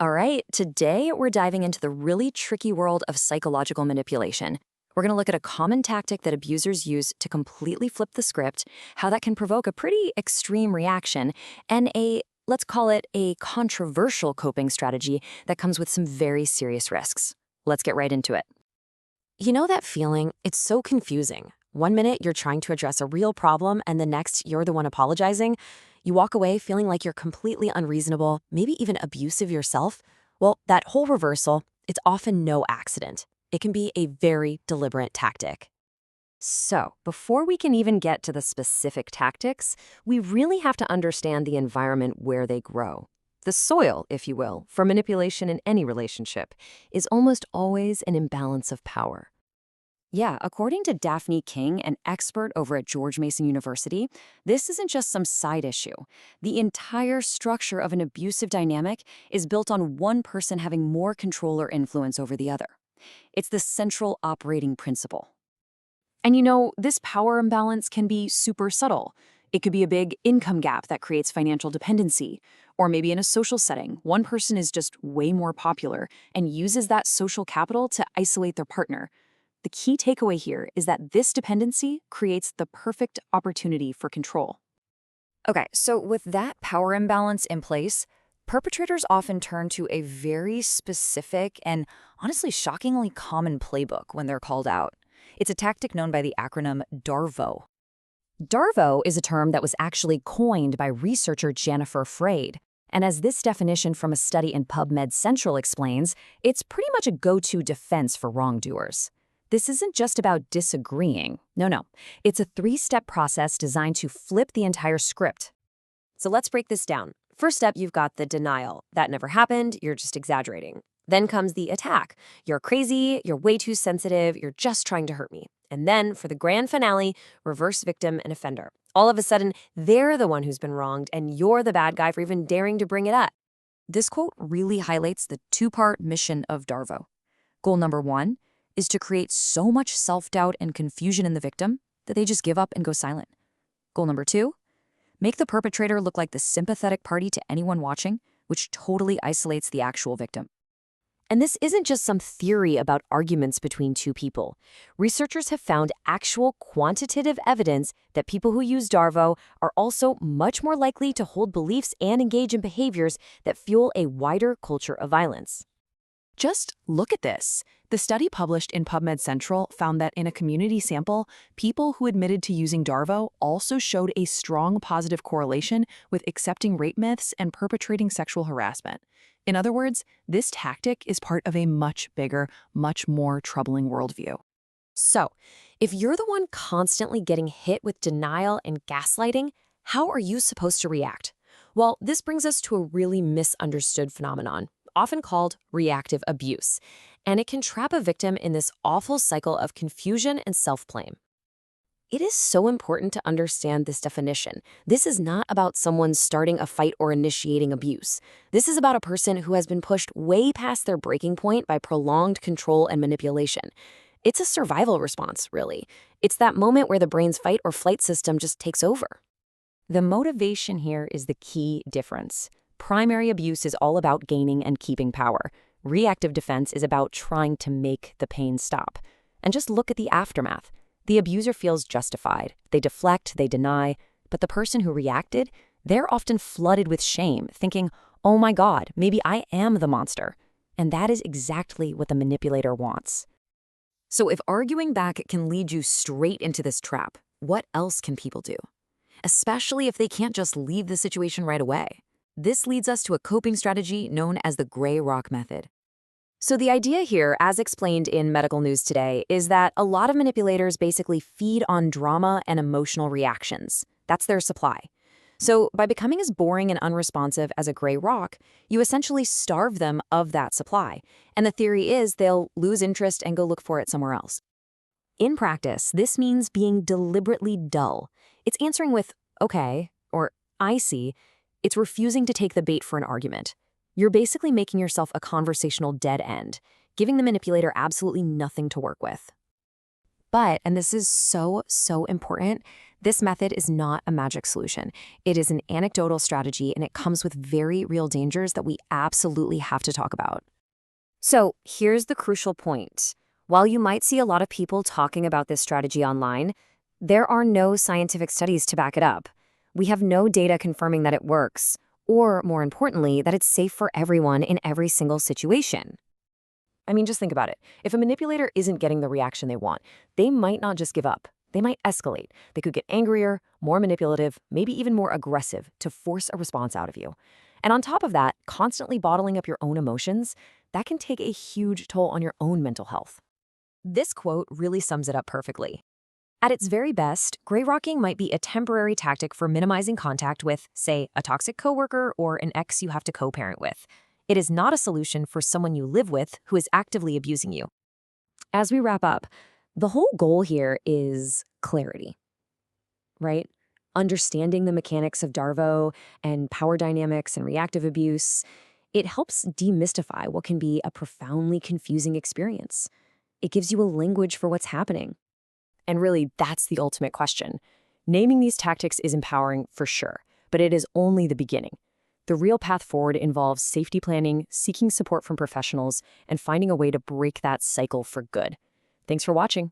All right, today we're diving into the really tricky world of psychological manipulation. We're going to look at a common tactic that abusers use to completely flip the script, how that can provoke a pretty extreme reaction, and let's call it a controversial coping strategy that comes with some very serious risks. Let's get right into it. You know that feeling? It's so confusing. One minute you're trying to address a real problem, and the next you're the one apologizing. You walk away feeling like you're completely unreasonable, maybe even abusive yourself. Well, that whole reversal, it's often no accident. It can be a very deliberate tactic. So, before we can even get to the specific tactics, we really have to understand the environment where they grow. The soil, if you will, for manipulation in any relationship is almost always an imbalance of power. Yeah, according to Daphne King, an expert over at George Mason University, this isn't just some side issue. The entire structure of an abusive dynamic is built on one person having more control or influence over the other. It's the central operating principle. And this power imbalance can be super subtle. It could be a big income gap that creates financial dependency. Or maybe in a social setting, one person is just way more popular and uses that social capital to isolate their partner. The key takeaway here is that this dependency creates the perfect opportunity for control. Okay, so with that power imbalance in place, perpetrators often turn to a very specific and honestly shockingly common playbook when they're called out. It's a tactic known by the acronym DARVO. DARVO is a term that was actually coined by researcher Jennifer Freyd. And as this definition from a study in PubMed Central explains, it's pretty much a go-to defense for wrongdoers. This isn't just about disagreeing. No. It's a three-step process designed to flip the entire script. So let's break this down. First step, you've got the denial. That never happened, you're just exaggerating. Then comes the attack. You're crazy, you're way too sensitive, you're just trying to hurt me. And then, for the grand finale, reverse victim and offender. All of a sudden, they're the one who's been wronged, and you're the bad guy for even daring to bring it up. This quote really highlights the two-part mission of DARVO. Goal number one is to create so much self-doubt and confusion in the victim that they just give up and go silent. Goal number two, make the perpetrator look like the sympathetic party to anyone watching, which totally isolates the actual victim. And this isn't just some theory about arguments between two people. Researchers have found actual quantitative evidence that people who use DARVO are also much more likely to hold beliefs and engage in behaviors that fuel a wider culture of violence. Just look at this. The study published in PubMed Central found that in a community sample, people who admitted to using DARVO also showed a strong positive correlation with accepting rape myths and perpetrating sexual harassment. In other words, this tactic is part of a much bigger, much more troubling worldview. So, if you're the one constantly getting hit with denial and gaslighting, how are you supposed to react? Well, this brings us to a really misunderstood phenomenon, often called reactive abuse, and it can trap a victim in this awful cycle of confusion and self-blame. It is so important to understand this definition. This is not about someone starting a fight or initiating abuse. This is about a person who has been pushed way past their breaking point by prolonged control and manipulation. It's a survival response, really. It's that moment where the brain's fight or flight system just takes over. The motivation here is the key difference. Primary abuse is all about gaining and keeping power. Reactive defense is about trying to make the pain stop. And just look at the aftermath. The abuser feels justified. They deflect, they deny. But the person who reacted, they're often flooded with shame, thinking, oh my God, maybe I am the monster. And that is exactly what the manipulator wants. So if arguing back can lead you straight into this trap, what else can people do? Especially if they can't just leave the situation right away. This leads us to a coping strategy known as the gray rock method. So the idea here, as explained in Medical News Today, is that a lot of manipulators basically feed on drama and emotional reactions. That's their supply. So by becoming as boring and unresponsive as a gray rock, you essentially starve them of that supply. And the theory is they'll lose interest and go look for it somewhere else. In practice, this means being deliberately dull. It's answering with, okay, or I see. It's refusing to take the bait for an argument. You're basically making yourself a conversational dead end, giving the manipulator absolutely nothing to work with. But, and this is so, so important, this method is not a magic solution. It is an anecdotal strategy, and it comes with very real dangers that we absolutely have to talk about. So here's the crucial point. While you might see a lot of people talking about this strategy online, there are no scientific studies to back it up. We have no data confirming that it works, or more importantly, that it's safe for everyone in every single situation. I mean, just think about it. If a manipulator isn't getting the reaction they want, they might not just give up. They might escalate. They could get angrier, more manipulative, maybe even more aggressive to force a response out of you. And on top of that, constantly bottling up your own emotions, that can take a huge toll on your own mental health. This quote really sums it up perfectly. At its very best, gray rocking might be a temporary tactic for minimizing contact with, say, a toxic coworker or an ex you have to co-parent with. It is not a solution for someone you live with who is actively abusing you. As we wrap up, the whole goal here is clarity, right? Understanding the mechanics of DARVO and power dynamics and reactive abuse, it helps demystify what can be a profoundly confusing experience. It gives you a language for what's happening. And really, that's the ultimate question. Naming these tactics is empowering for sure, but it is only the beginning. The real path forward involves safety planning, seeking support from professionals, and finding a way to break that cycle for good. Thanks for watching.